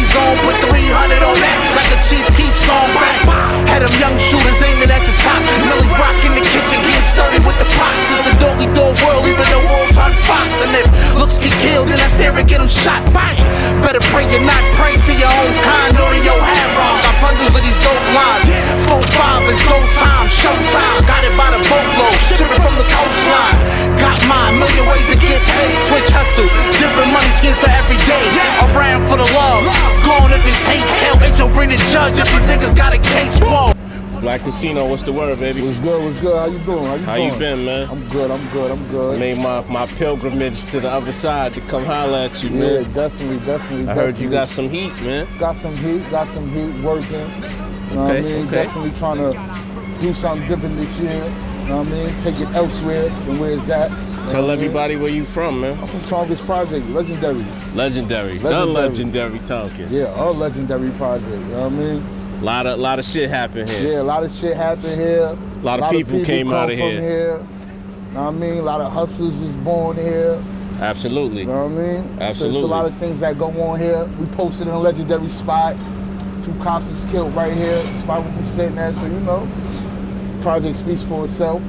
J's on, put 300 on that, like a Chief Keef song, bang. Had them young shooters aiming at your top. Millie's rock in the kitchen, getting sturdy with the pots. It's a doggy-dog world, even the wolves hunt fox. And if looks get killed, then I stare and get them shot, bang. Better pray you're not prey to your own kind, or to your hand wrong. Got bundles of these dope lines. 4-5 is go time, showtime. Got it by the boatload, shipping from the coastline. Got mine, million ways to get paid. Switch hustle, different money schemes for every day. Around for the love, gone if it's hate. Hell, H.O. bring the judge if these niggas got a case. Whoa. Black Kasino, what's the word, baby? What's good, what's good? How you doing? How you been, man? I'm good. Made my pilgrimage to the other side to come holler at you, man. Yeah, definitely. I heard you got some heat, man. Got some heat working. You know what I mean? Okay. Definitely trying to do something different this year. You know what I mean? Take it elsewhere than where it's at. Tell everybody where you from, man. I'm from Tongass Project, Legendary. The legendary Tongass. Yeah, a legendary project, you know what I mean? Lot of shit happened here. Yeah, a lot of shit happened here. A lot of people came out of here. You know what I mean? A lot of hustlers was born here. Absolutely. You know what I mean? Absolutely. So it's a lot of things that go on here. We posted in a legendary spot. 2 cops was killed right here. The spot we was sitting at, so you know, project speaks for itself.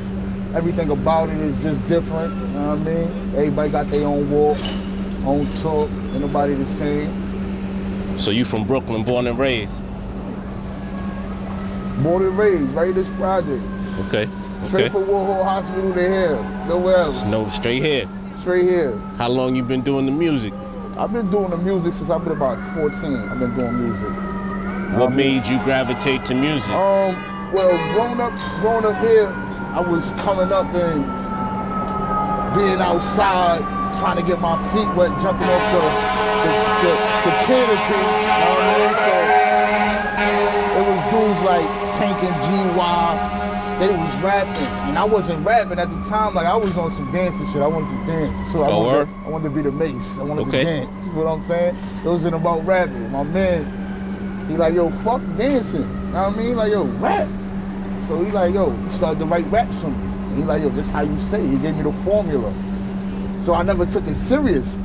Everything about it is just different, you know what I mean? Everybody got their own walk, own talk, ain't nobody the same. So you from Brooklyn, born and raised? Born and raised, right in this project. Okay. Straight from Warhol Hospital to here, nowhere else. No, straight here. Straight here. How long you been doing the music? I've been doing the music since I've been about 14. I've been doing music. What made you gravitate to music? Well, growing up here, I was coming up and being outside, trying to get my feet wet, jumping off the canopy. You know what I mean? So it was dudes like Tank and GY. They was rapping, and I wasn't rapping at the time. Like I was on some dancing shit. I wanted to dance, so I wanted to be the Mace. I wanted to dance. You know what I'm saying? It wasn't about rapping. My man, he like, yo, fuck dancing. You know what I mean? Like, yo, rap. So he like, yo, he started to write raps for me. And he like, yo, this how you say it. He gave me the formula. So I never took it serious.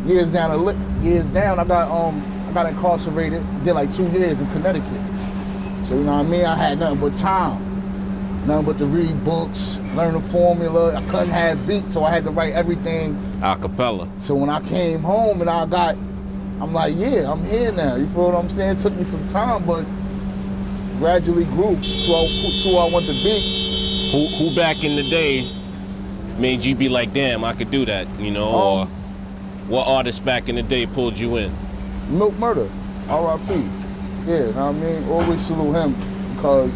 Years down, I got incarcerated. Did like 2 years in Connecticut. So you know what I mean? I had nothing but time. Nothing but to read books, learn the formula. I couldn't have beats, so I had to write everything a cappella. So when I came home and I'm like, yeah, I'm here now. You feel what I'm saying? It took me some time, but gradually grew to who I want to be. Who back in the day made you be like, damn, I could do that, you know? Or what artist back in the day pulled you in? Milk Murder, R.I.P. Yeah, you know what I mean? Always salute him because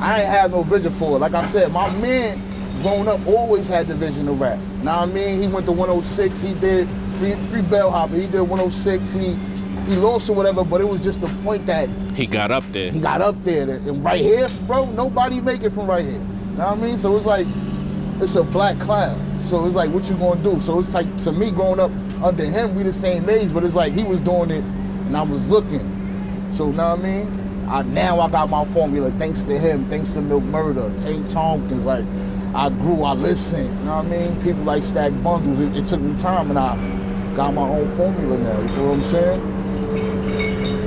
I ain't had no vision for it. Like I said, my man growing up always had the vision to rap. You know what I mean? He went to 106, he did free bellhopper, he did 106, he lost or whatever, but it was just the point that he got up there. He got up there. And right here, bro, nobody make it from right here. You know what I mean? So it's like, it's a black cloud. So it's like, what you gonna do? So it's like, to me, growing up under him, we the same age, but it's like he was doing it and I was looking. So, you know what I mean? Now I got my formula, thanks to him, thanks to Milk Murder, Tank Tompkins. Like, I grew, I listened, you know what I mean? People like Stack Bundles, it took me time and I got my own formula now, you feel what I'm saying?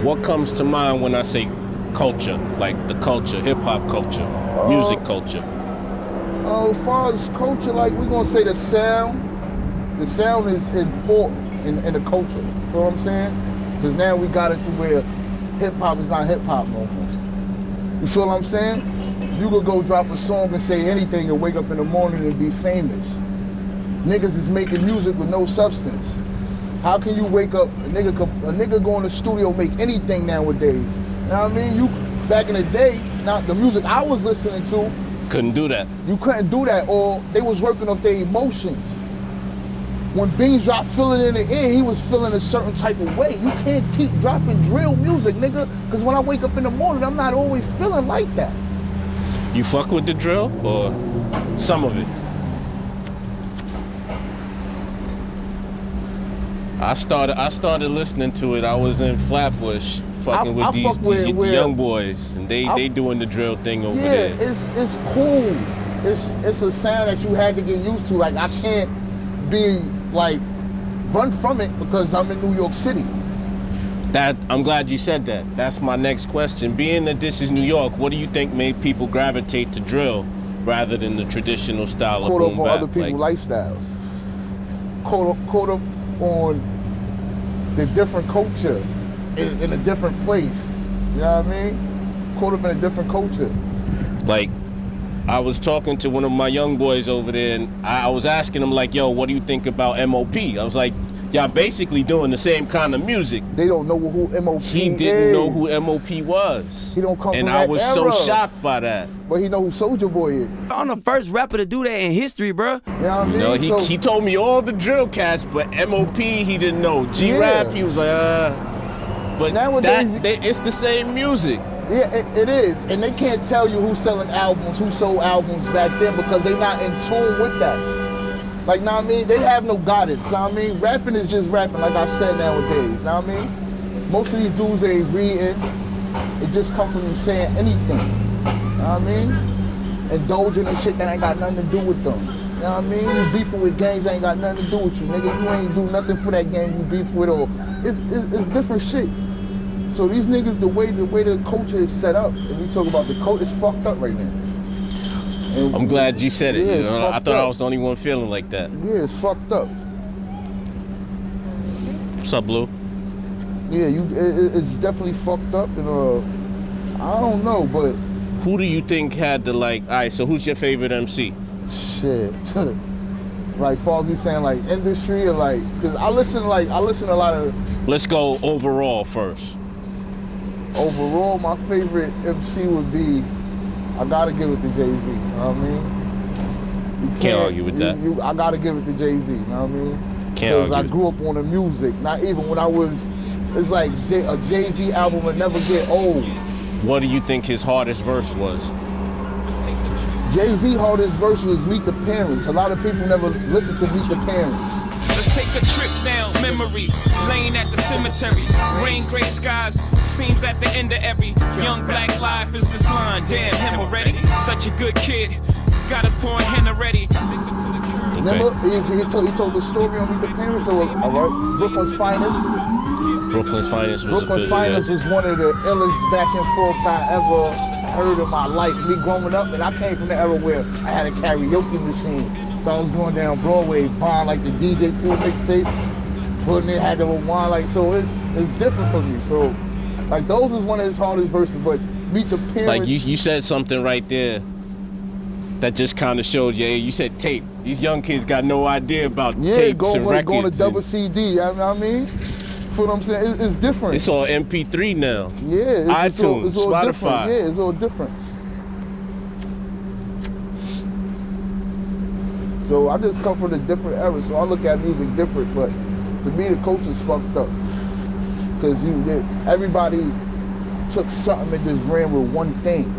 What comes to mind when I say culture, like the culture, hip-hop culture, music culture? As far as culture, like we're gonna say the sound is important in the culture, you feel what I'm saying? Because now we got it to where hip-hop is not hip-hop no more. You feel what I'm saying? You could go drop a song and say anything and wake up in the morning and be famous. Niggas is making music with no substance. How can you wake up, a nigga go in the studio, make anything nowadays? You know what I mean? You, back in the day, now the music I was listening to, couldn't do that. You couldn't do that, or they was working off their emotions. When Beans dropped Feeling in the Air, he was feeling a certain type of way. You can't keep dropping drill music, nigga, because when I wake up in the morning, I'm not always feeling like that. You fuck with the drill, or some of it? I started listening to it. I was in Flatbush, fucking with these young boys, and they doing the drill thing over there. Yeah, it's cool. It's a sound that you had to get used to. Like, I can't be like run from it because I'm in New York City. I'm glad you said that. That's my next question. Being that this is New York, what do you think made people gravitate to drill rather than the traditional style of boom bap? Caught up on other people's lifestyles. Caught up on the different culture in a different place. You know what I mean? Caught up in a different culture. Like, I was talking to one of my young boys over there, and I was asking him, like, yo, what do you think about MOP? I was like, y'all basically doing the same kind of music. They don't know who MOP is. He didn't know who MOP was. He don't come from and that I was era. so shocked by that. But he know who Soulja Boy is. I'm the first rapper to do that in history, bro. You know what I mean? You know, he told me all the drill cats, but MOP he didn't know. G-Rap, he was like, But nowadays, it's the same music. Yeah, it is. And they can't tell you who's selling albums, who sold albums back then because they not in tune with that. Like, know what I mean? They have no guidance, know what I mean? Rapping is just rapping, like I said nowadays, know what I mean? Most of these dudes ain't reading. It just come from them saying anything, know what I mean? Indulging in shit that ain't got nothing to do with them. You know what I mean? You beefing with gangs that ain't got nothing to do with you, nigga. You ain't do nothing for that gang you beef with, or it's different shit. So these niggas, the way the culture is set up, and we talk about the culture, it's fucked up right now. And I'm glad you said it. Yeah, you know? I thought up. I was the only one feeling like that. Yeah, it's fucked up. What's up, Blue? Yeah, it's definitely fucked up, and I don't know, but who do you think had the all right, so who's your favorite MC? Shit. Like, far as you saying, like, industry, or like, because I listen to a lot of... Let's go overall first. Overall, my favorite MC would be, I gotta give it to Jay-Z, you know what I mean? You can't argue with that. I gotta give it to Jay-Z, you know what I mean? Can't argue. Because I grew up on the music, not even when I was, it's like a Jay-Z album would never get old. What do you think his hardest verse was? Jay-Z hardest verse was Meet the Parents. A lot of people never listen to Meet the Parents. Let's take a trip down memory lane at the cemetery. Rain, gray skies, seems at the end of every young black life is this line. Damn, him already. Such a good kid. Got us pouring hen already. Remember, he told the story on Meet the Parents. So, Brooklyn's Finest. Brooklyn's Finest was Brooklyn's Finest was one of the illest back and forth I ever heard in my life. Me growing up, and I came from the era where I had a karaoke machine. So I was going down Broadway, buying like the DJ Cool mixtapes, putting it, had to rewind, like, so it's different for me. So, like, those was one of his hardest verses, but Meet the Parents. Like, you said something right there that just kind of showed you said tape. These young kids got no idea about tapes and records. Going to double CD, you know what I mean? What I'm saying, it's different. It's all MP3 now. Yeah, iTunes, it's all Spotify. Different. Yeah, it's all different. So I just come from a different era, so I look at music different. But to me, the culture's fucked up because everybody took something and just ran with one thing.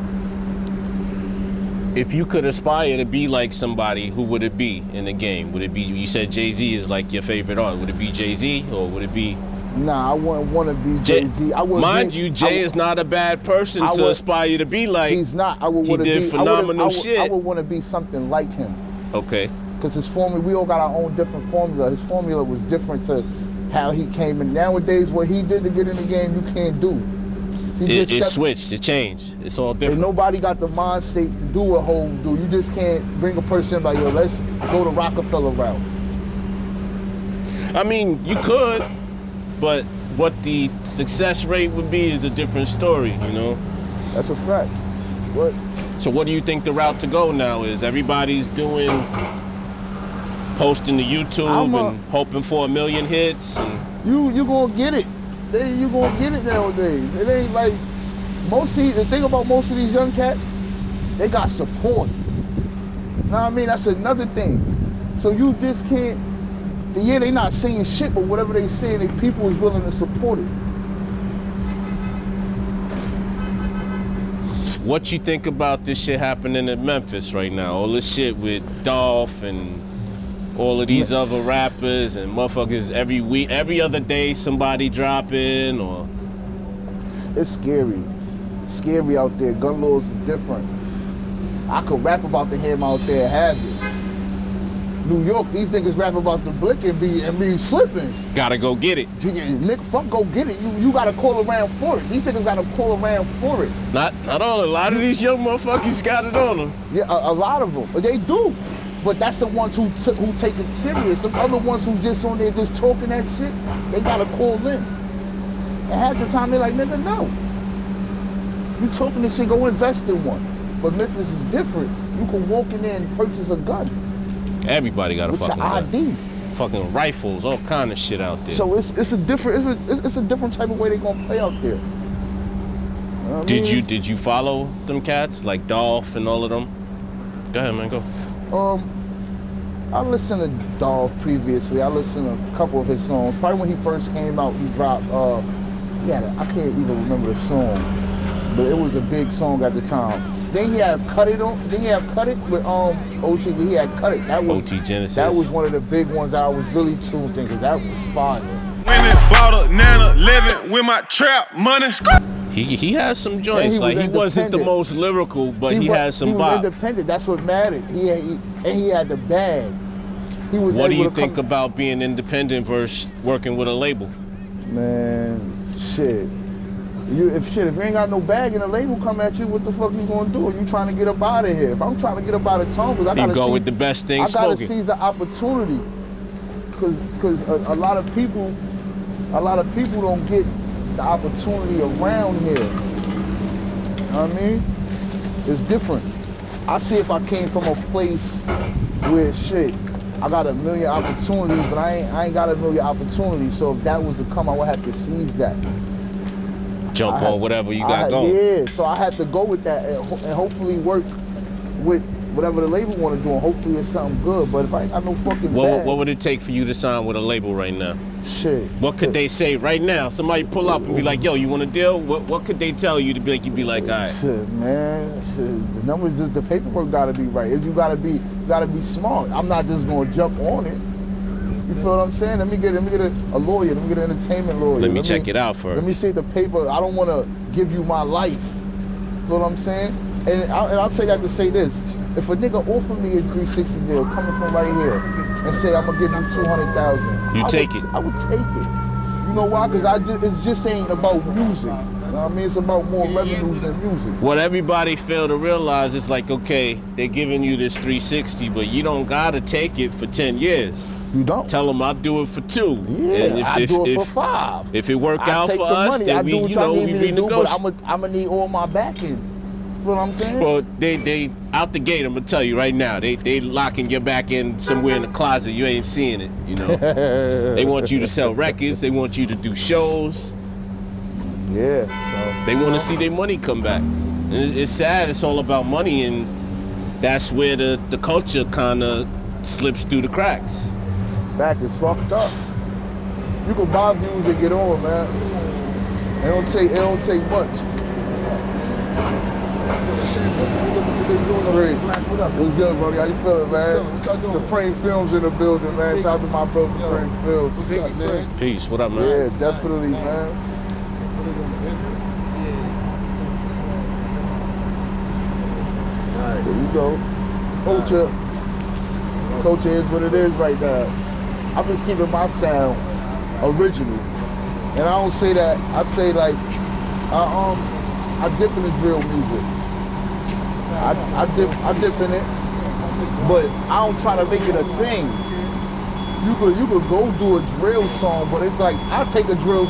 If you could aspire to be like somebody, who would it be in the game? Would it be, you said Jay-Z is like your favorite artist. Would it be Jay-Z or would it be? Nah, I wouldn't want to be Jay-Z. Mind you, Jay is not a bad person to aspire to be like. He's not. I would want to be. He did phenomenal shit. I would want to be something like him. Okay. Because his formula, we all got our own different formula. His formula was different to how he came in. Nowadays, what he did to get in the game, you can't do. It switched, it changed. It's all different. And nobody got the mind state to do what Hov do. You just can't bring a person like, yo, let's go the Rockefeller route. I mean, you could, but what the success rate would be is a different story, you know? That's a fact. What? So what do you think the route to go now is? Everybody's posting to YouTube and hoping for 1 million hits. And you gonna get it. You gonna get it nowadays. It ain't like the thing about most of these young cats, they got support. Know what I mean? That's another thing. So you just can't. Yeah, they not saying shit, but whatever they say, they people is willing to support it. What you think about this shit happening in Memphis right now? All this shit with Dolph and all of these other rappers and motherfuckers every other day somebody dropping or... It's scary. Scary out there. Gun laws is different. I could rap about the him out there, have it. New York, these niggas rap about the blick and be slipping. Gotta go get it. Nick, fuck, go get it. You gotta call around for it. These niggas gotta call around for it. Not all. A lot of these young motherfuckers got it on them. Yeah, a lot of them. They do. But that's the ones who take it serious. The other ones who just on there just talking that shit, they gotta call in. And half the time they like, nigga, no. You talking this shit, go invest in one. But Memphis is different. You can walk in there and purchase a gun. Everybody got a with fucking your ID. gun. Fucking rifles, all kind of shit out there. So it's a different type of way they gonna play out there. You know what I mean? Did you follow them cats like Dolph and all of them? Go ahead, man, go. I listened to Dolph previously. I listened to a couple of his songs. Probably when he first came out, he dropped. I can't even remember the song, but it was a big song at the time. Then he had Cut It on. Then he had Cut It with OT. He had Cut It. That was OT Genesis. That was one of the big ones that I was really tuned in, 'cause that was fire. Women bought a Nana, living with my trap money. He has some joints. He wasn't the most lyrical, but he had some bop. He was independent. That's what mattered. He had the bag. He was. What do you think about being independent versus working with a label? Man, shit. If you ain't got no bag and a label come at you, what the fuck you gonna do? You trying to get up out of here? If I'm trying to get up out of town, because I gotta go with the best thing spoken. I gotta seize the opportunity, because a lot of people don't get the opportunity around here. You know what I mean? It's different. I see if I came from a place where shit, I got a million opportunities, but I ain't got a million opportunities. So if that was to come, I would have to seize that. Jump on whatever you got going. Yeah, so I had to go with that and hopefully work with whatever the label want to do, and hopefully it's something good. But if I ain't got no fucking bag, what would it take for you to sign with a label right now? Shit. What could they say right now? Somebody pull up and be like, yo, you want a deal? What could they tell you to be like, you'd be like, all right. Shit, man. Shit. The numbers, just the paperwork gotta be right. You gotta be smart. I'm not just gonna jump on it. You feel what I'm saying? Let me get a lawyer. Let me get an entertainment lawyer. Let me check it out first. Let me see the paper. I don't want to give you my life. You feel what I'm saying? And I'll say that to say this. If a nigga offer me a 360 deal coming from right here and say I'm gonna give you 200,000, you take it. I would take it. You know why? Because it just ain't about music. You know what I mean? It's about more revenues than music. What everybody fail to realize is like, okay, they're giving you this 360, but you don't gotta take it for 10 years. You don't. Tell them I'll do it for 2. Yeah, I do it for 5. If it work out for us, then we renegotiate. I'm gonna need all my backing. You know what I'm saying? Well, they out the gate, I'm gonna tell you right now, they locking your back in somewhere in the closet. You ain't seeing it, you know. They want you to sell records. They want you to do shows. Yeah. So they want to see their money come back. And it's sad. It's all about money, and that's where the culture kind of slips through the cracks. Back is fucked up. You can buy views and get on, man. It don't take much. What's good, buddy? How you feeling, man? Supreme Films in the building, man. Shout out to my bro, Supreme Films. What's up, man? Peace. What up, man? Yeah, definitely, man. There you go. Culture is what it is right now. I'm just keeping my sound original. And I don't say that, I say like, I dip in the drill music. I dip in it, but I don't try to make it a thing. You could go do a drill song, but it's like, I take a drill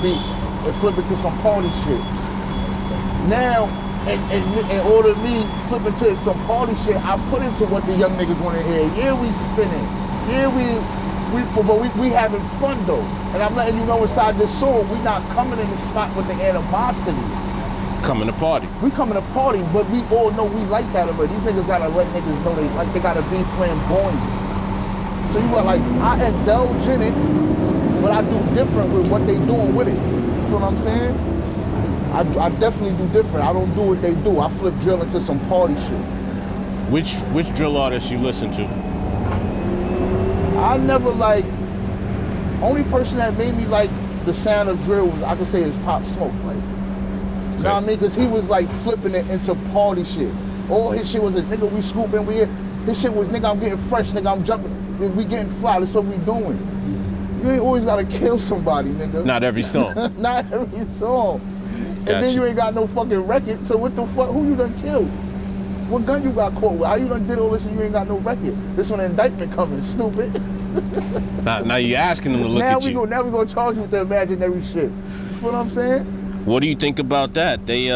beat and flip it to some party shit. Now, in order to me flipping to some party shit, I put into what the young niggas want to hear. Yeah, we spinning. Yeah, we having fun though. And I'm letting you know inside this song, we not coming in the spot with the animosity. Coming to party. We coming to party, but we all know we like that already. These niggas gotta let niggas know they gotta be flamboyant. So you got like, I indulge in it, but I do different with what they doing with it. You feel what I'm saying? I definitely do different. I don't do what they do. I flip drill into some party shit. Which drill artists you listen to? I never like, only person that made me like the sound of drill was, I could say, is Pop Smoke. Like, you know what I mean? Because he was like flipping it into party shit. All his shit was a nigga, we scooping, we here. His shit was, nigga, I'm getting fresh, nigga, I'm jumping. We getting fly, that's what we doing. You ain't always gotta kill somebody, nigga. Not every song. Not every song. And Gotcha. then you ain't got no fucking record, so what the fuck, who you done killed? What gun you got caught with? How you done did all this and you ain't got no record? This one indictment coming, stupid. Now you asking them to look at you. Now we gonna charge you with the imaginary shit. You feel what I'm saying? What do you think about that? They,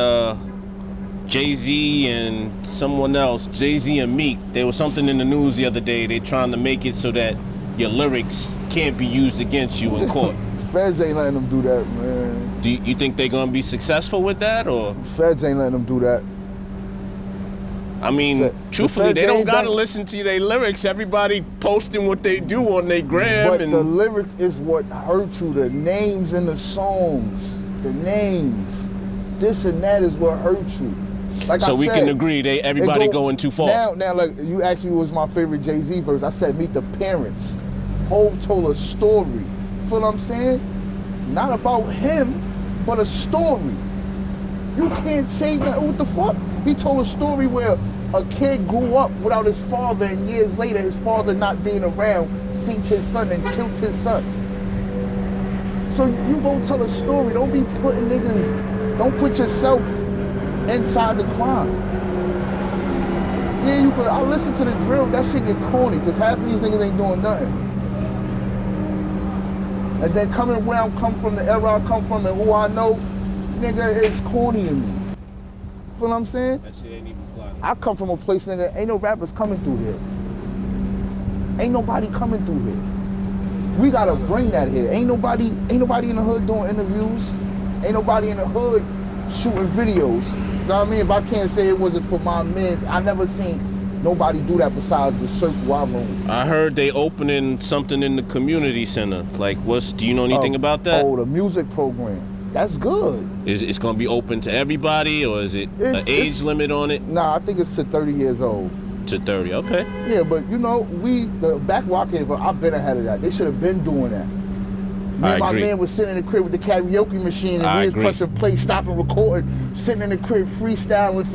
Jay-Z and someone else, Jay-Z and Meek, there was something in the news the other day. They trying to make it so that your lyrics can't be used against you in court. Feds ain't letting them do that, man. Do you think they're gonna be successful with that, or? Feds ain't letting them do that. I mean, truthfully, Feds they don't ain't gotta done- listen to their lyrics. Everybody posting what they do on their gram, But and the lyrics is what hurt you. The names in the songs, the names, this and that is what hurt you. Like so I we said, can agree everybody it going too far. Now, like you asked me, what was my favorite Jay-Z verse? I said, "Meet the Parents." Hov told a story. Feel what I'm saying? Not about him, but a story. You can't say nothing. What the fuck? He told a story where a kid grew up without his father, and years later, his father not being around, seen his son and killed his son. So you go tell a story. Don't be putting niggas. Don't put yourself inside the crime. Yeah, you could. I listen to the drill. That shit get corny because half of these niggas ain't doing nothing. And then coming where I come from, the era I come from, and who I know, nigga, it's corny to me. Feel what I'm saying? That shit ain't even fly. I come from a place, nigga, ain't no rappers coming through here. Ain't nobody coming through here. We gotta bring that here. Ain't nobody in the hood doing interviews. Ain't nobody in the hood shooting videos. You know what I mean? If I can't say it wasn't for my men, I never seen nobody do that besides the circle I roam. I heard they opening something in the community center. Like, do you know anything about that? Oh, the music program. That's good. Is it's gonna be open to everybody, or is it an age limit on it? Nah, I think it's to 30 years old. To 30, okay. Yeah, but you know, the back where I came from, I've been ahead of that. They should have been doing that. Me I and my agree. man was sitting in the crib with the karaoke machine, and I we was agree. pressing play, stopping, recording, sitting in the crib freestyling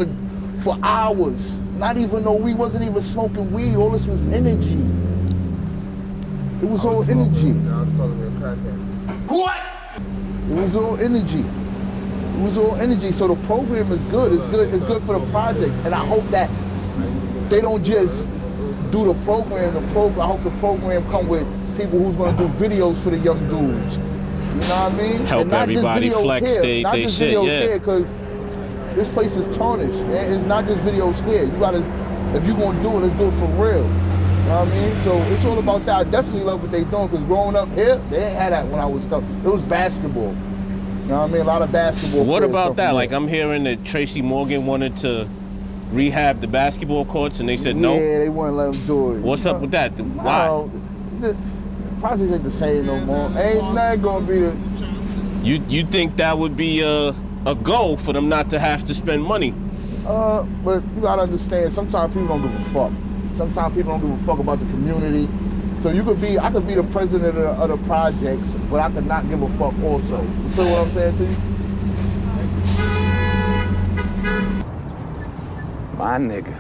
for hours. Not even though we wasn't even smoking weed. All this was energy. It was all energy. I was calling me a crackhead. What? It was all energy. It was all energy. So the program is good. It's good. It's good for the projects, and I hope that they don't just do the program. I hope the program come with people who's gonna do videos for the young dudes. You know what I mean? Help And not everybody just videos flex here. they Not just shit, videos yeah. here, because this place is tarnished. Man. It's not just videos here. You gotta, if you gonna do it, let's do it for real. You know what I mean? So it's all about that. I definitely love what they doing, because growing up here, they ain't had that when I was stuck. It was basketball. You know what I mean? A lot of basketball. What players about come that? from Like, here. I'm hearing that Tracy Morgan wanted to rehab the basketball courts, and they said Yeah, no. they wouldn't let them do it. What's up with that? Why? No, the projects ain't the same no more. Ain't nothing gonna be the. You think that would be a goal for them not to have to spend money? But you gotta understand, sometimes people don't give a fuck. Sometimes people don't give a fuck about the community. So I could be the president of the projects, but I could not give a fuck also. You feel what I'm saying to you? My nigga.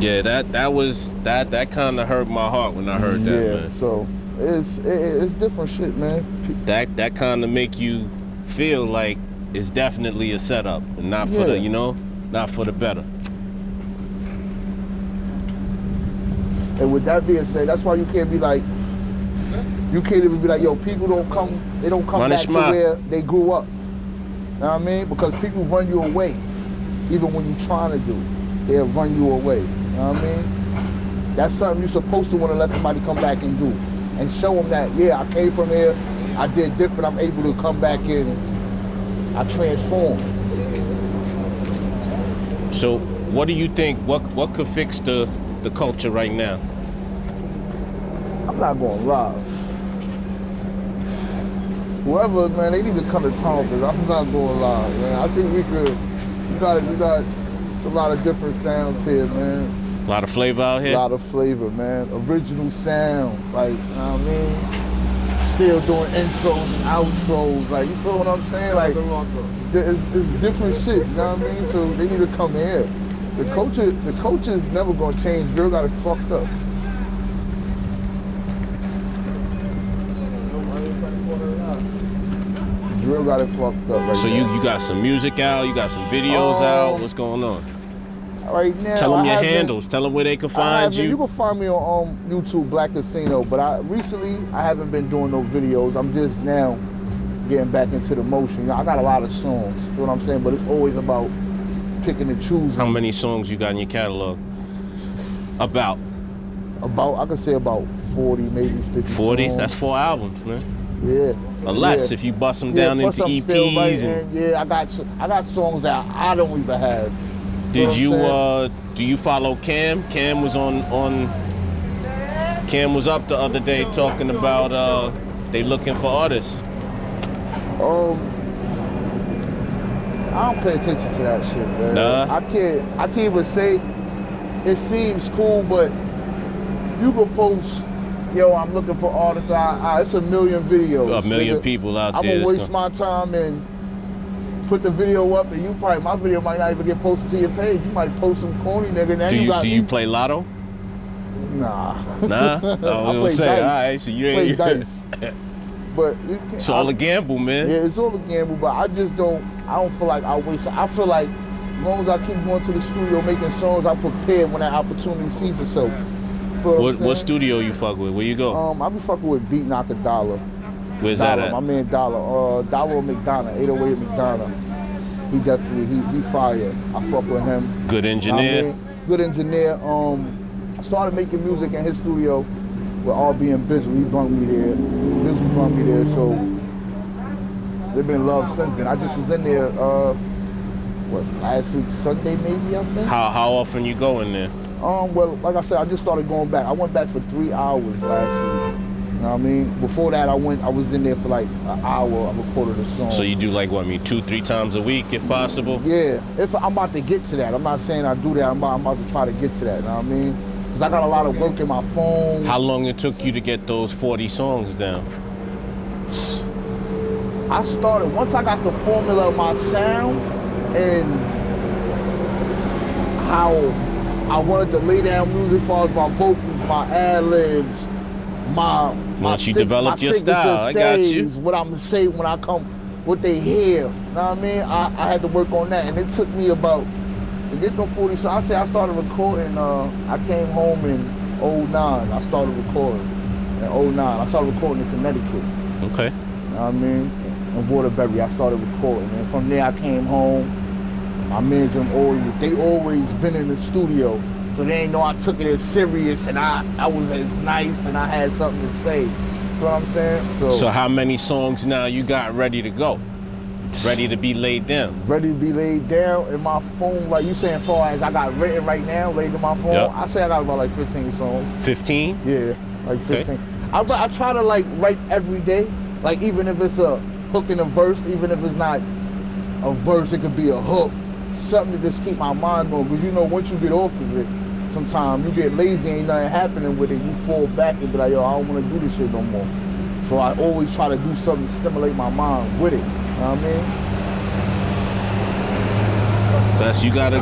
Yeah, that kind of hurt my heart when I heard that, Yeah, man. so it's different shit, man. That kind of make you feel like it's definitely a setup, and not for Yeah. not for the better. And with that being said, that's why you can't be like, you can't even be like, yo, people don't come Run back it to smart. where they grew up. You know what I mean? Because people run you away, even when you're trying to do. They'll run you away. You know what I mean? That's something you're supposed to want to let somebody come back and do. And show them that, yeah, I came from here, I did different, I'm able to come back in, I transformed. So, what do you think? What could fix the culture right now? I'm not gonna lie. Whoever, man, they need to come to town, because I'm not gonna lie, man. I think we got it's a lot of different sounds here, man. A lot of flavor out A here. lot of flavor, man. Original sound, like, you know what I mean? Still doing intros and outros, like, you feel what I'm saying? Like, it's different shit, you know what I mean? So they need to come here. The culture is never gonna change. Drill got it fucked up. Drill got it fucked up right So now. you got some music out, you got some videos out. What's going on? Right now, Tell them I your haven't- handles. Tell them where they can I find haven't- you. You can find me on YouTube, Black Casino. But I haven't been doing no videos. I'm just now getting back into the motion. You know, I got a lot of songs. You know what I'm saying? But it's always about picking and choosing. How many songs you got in your catalog? About I could say about 40, maybe 50. 40? songs. That's 4 albums, man. Yeah. Or less Yeah. if you bust them down plus into I'm still EPs. writing. Yeah, I got songs that I don't even have. Did what you I'm saying? do you follow Cam? Cam was Cam was up the other day talking about they looking for artists. I don't pay attention to that shit, man. Nah. I can't even say it seems cool, but you can post, yo, I'm looking for artists. It's a million videos. A million nigga. people out I'm there. gonna that's waste my time and put the video up, and my video might not even get posted to your page. You might post some corny nigga. Now Do you play Lotto? Nah. Nah. I I play was say, dice. all right, so you Play ain't. dice. But It's all a gamble, man. Yeah, it's all a gamble, but I don't feel like I waste. I feel like as long as I keep going to the studio making songs, I'm prepared when that opportunity sees itself. What studio you fuck with? Where you go? I be fucking with Beat Knocker Dollar. Where's Dollar, that at? my man Dollar. Dollar McDonough, 808 McDonough. He definitely, he fire. I fuck with him. Good engineer. I mean, good engineer. I started making music in his studio with RB and Bizzle. He brung me there. Bizzle brung me there, so they've been love since then. I just was in there, last week, Sunday maybe, I think? How often you go in there? Well, like I said, I just started going back. I went back for 3 hours last week. You know what I mean? Before that, I was in there for like an hour. I recorded a song. So you do like what, 2-3 times a week if possible? Yeah, if I'm about to get to that. I'm not saying I do that. I'm about to try to get to that. You know what I mean? Because I got a lot of work in my phone. How long it took you to get those 40 songs down? I started, once I got the formula of my sound and how I wanted to lay down music as far as my vocals, my ad-libs, Once you developed your style, I got you. what I'm gonna say when I come, what they hear. You know what I mean? I had to work on that, and it took me about, to get them 40 songs, I started recording, I came home in 09. I started recording in 09. I started recording in Connecticut. Okay. You know what I mean? In Waterbury, I started recording. And from there, I came home. My manager, they always been in the studio. So they ain't know I took it as serious and I was as nice and I had something to say. You know what I'm saying? So how many songs now you got ready to go? Ready to be laid down? Ready to be laid down in my phone. Like you saying, far as I got written right now, laid in my phone, Yep. I say I got about like 15 songs. 15? Yeah, like 15. Okay. I try to like write every day. Like even if it's a hook and a verse, even if it's not a verse, it could be a hook. Something to just keep my mind going. Because you know, once you get off of it, sometimes you get lazy, ain't nothing happening with it. You fall back and be like, yo, I don't want to do this shit no more. So I always try to do something to stimulate my mind with it. You know what I mean? That's you got a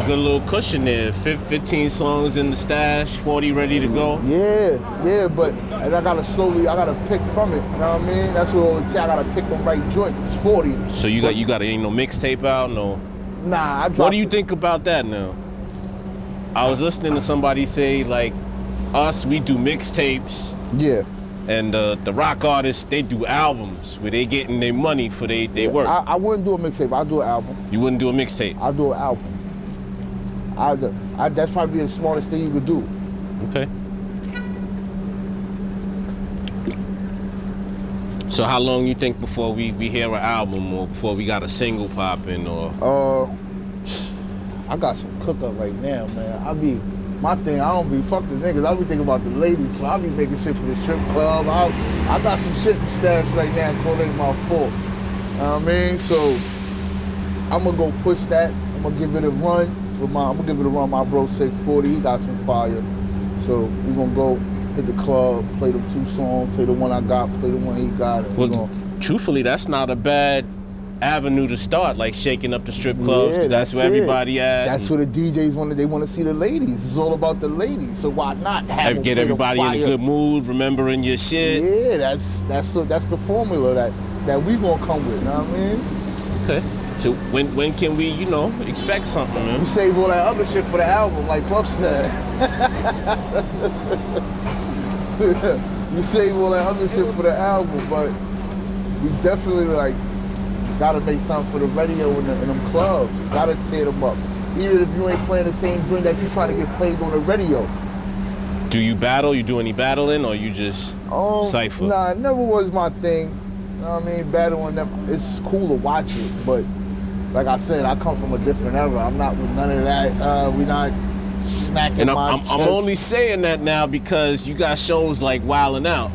good little cushion there. 15 songs in the stash, 40 ready to go. Yeah, but and I gotta pick from it. You know what I mean? That's what I always say. I gotta pick them right joints. It's 40. So you got ain't no mixtape out, no. Nah, I dropped. What do you think about that now? I was listening to somebody say like, us we do mixtapes, Yeah. and the rock artists they do albums where they getting their money for they work. I wouldn't do a mixtape. I'll do an album. You wouldn't do a mixtape. I'll do an album. That's probably the smartest thing you could do. Okay. So how long you think before we hear an album or before we got a single popping or? I got some cook up right now, man. My thing, I don't be fuck the niggas. I be thinking about the ladies, so I be making shit for the strip club. I got some shit to stash right now called Ain't My Fault. You know what I mean? So I'm gonna go push that. I'm gonna give it a run my bro Sick 40. He got some fire. So we gonna go hit the club, play them 2 songs, play the one I got, play the one he got. And Well, truthfully, that's not a bad avenue to start, like shaking up the strip clubs, Yeah, because that's where it. everybody at. That's where the DJs want to. They want to see the ladies. It's all about the ladies. So why not have them get play the everybody in a fire? good mood, remembering your shit. Yeah, that's the formula that we gonna come with. You know what I mean? Okay. So when can we, expect something, man? We save all that other shit for the album, like Puff said. We save all that other shit for the album, but we definitely gotta make something for the radio in them clubs. Gotta tear them up. Even if you ain't playing the same joint that you trying to get played on the radio. Do you battle? You do any battling, or you just cypher? Nah, it never was my thing. You know what I mean? Battling, it's cool to watch it, but like I said, I come from a different era. I'm not with none of that. We not smacking And my I'm chest. only saying that now because you got shows like Wildin' Out,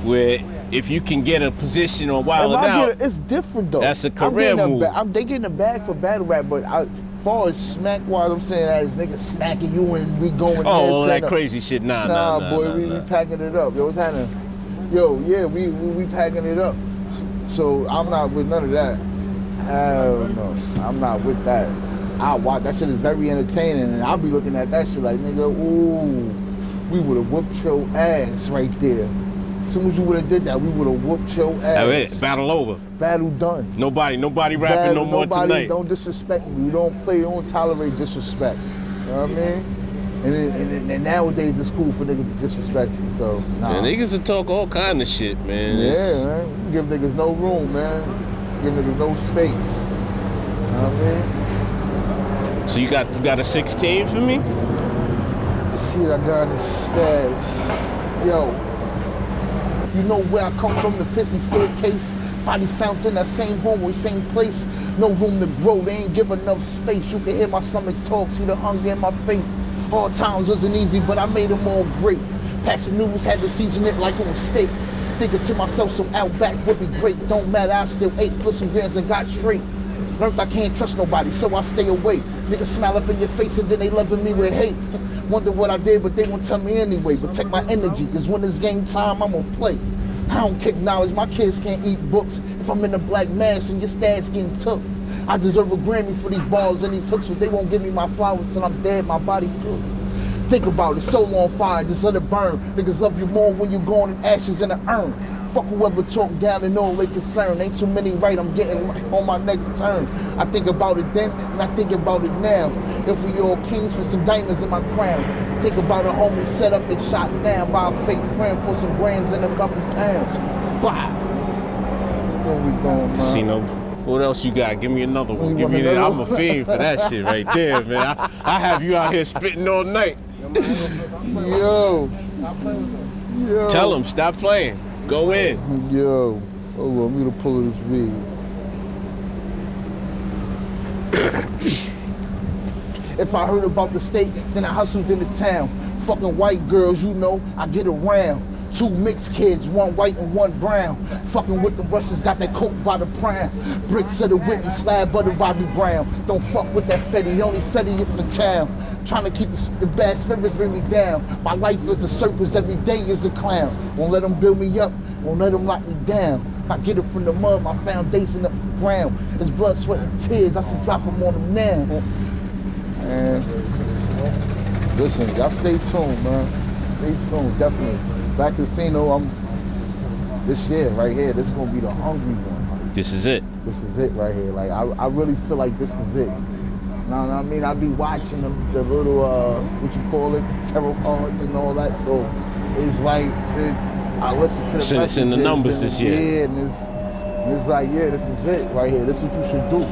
where if you can get a position on Wildin' Out, it's different though. That's a career move. They getting a bag for battle rap, but as far as smack, while I'm saying that is niggas smacking you and we going. all that crazy shit. Nah, boy, we packing it up. Yo, what's happening? Yo, yeah, we packing it up. So I'm not with none of that. Hell no, I'm not with that. I watch that shit is very entertaining, and I'll be looking at that shit like, nigga, ooh, we would have whooped your ass right there. As soon as you would have did that, we would have whooped your ass. That's it. Battle over. Battle done. Nobody rapping no more tonight. Don't disrespect me. We don't tolerate disrespect. You know what I mean? And nowadays it's cool for niggas to disrespect you. So nah. Yeah, niggas will talk all kind of shit, man. Yeah, man. Give niggas no room, man. Give niggas no space. You know what I mean? So you got a 16 for me? Shit, I got in the stash. Yo, you know where I come from, the pissy staircase. Body found in that same home, same place. No room to grow, they ain't give enough space. You can hear my stomach talk, see the hunger in my face. Hard times wasn't easy, but I made them all great. Packs of noodles, had to season it like it was steak. Thinking to myself, some Outback would be great. Don't matter, I still ate for some grams and got straight. Learned I can't trust nobody, so I stay away. Niggas smile up in your face and then they loving me with hate. Wonder what I did, but they won't tell me anyway. Protect my energy, cause when it's game time, I'm gonna play. I don't kick knowledge, my kids can't eat books. If I'm in a black mass and your stats getting took, I deserve a Grammy for these balls and these hooks, but they won't give me my flowers till I'm dead, my body cooked. Think about it, soul on fire, just let it burn. Niggas love you more when you gone in ashes in an urn. Fuck whoever talk down and all they concern. Ain't too many right, I'm getting right on my next turn. I think about it then, and I think about it now. If we all kings with some diamonds in my crown. Think about a homie set up and shot down by a fake friend for some grams and a couple pounds. Blah. Where we going, man? Casino. What else you got? Give me another one. Give me that. I'm a fiend for that shit right there, man. I have you out here spitting all night. Yo. Tell him, stop playing. Go in. Yo. Hold on, I'm gonna pull this weed. If I heard about the state, then I hustled into town. Fucking white girls, you know, I get around. 2 mixed kids, 1 white and 1 brown. Fucking with them Russians, got that coke by the prime. Bricks of the Whitney, slab butter Bobby Brown. Don't fuck with that Fetty, the only Fetty in the town. Trying to keep the bad spirits bring me down. My life is a circus, every day is a clown. Won't let them build me up, won't let them lock me down. I get it from the mud, my foundation up the ground. It's blood, sweat, and tears, I should drop them on them now. And listen, y'all stay tuned, man. Stay tuned, definitely. Black Kasino, this year right here, this is gonna be the hungry one. This is it. This is it right here. Like I really feel like this is it. You know what I mean? I be watching the little what you call it, tarot cards and all that. So it's like I listen to the It's in the numbers this year. Yeah, and it's like, yeah, this is it right here. This is what you should do.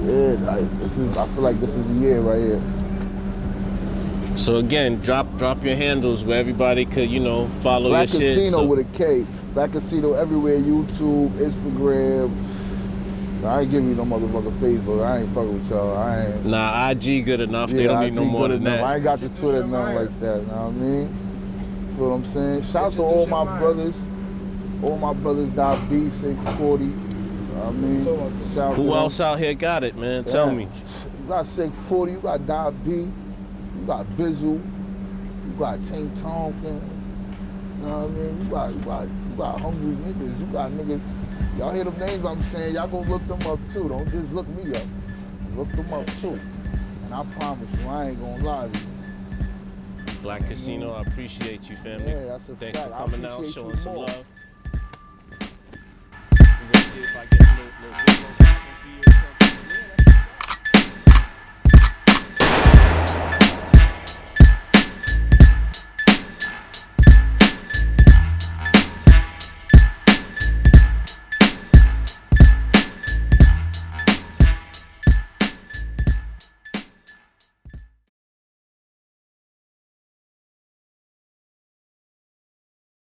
Yeah, like I feel like this is the year right here. So again, drop your handles where everybody could, follow Black your shit. Kasino with a K. Black Kasino everywhere, YouTube, Instagram. I ain't giving you no motherfucking Facebook. I ain't fucking with y'all. I ain't. Nah, IG good enough. They don't need no more than that. I ain't got the Twitter, nothing like that. You know what I mean? Feel what I'm saying? Shout out to all my brothers. All my brothers got B, 640. You know what I mean? Shout Who else out here got it, man? Tell me. You got 640, you got Dot B, you got Bizzle, You got Tank Tonkin. You know what I mean? You got hungry niggas. You got niggas. Y'all hear them names I'm saying? Y'all go look them up too. Don't just look me up. Look them up too. And I promise you, I ain't gonna lie to you. Black Kasino, I appreciate you, family. Yeah, that's a Thanks fact. for I coming out, appreciate showing you some more. love.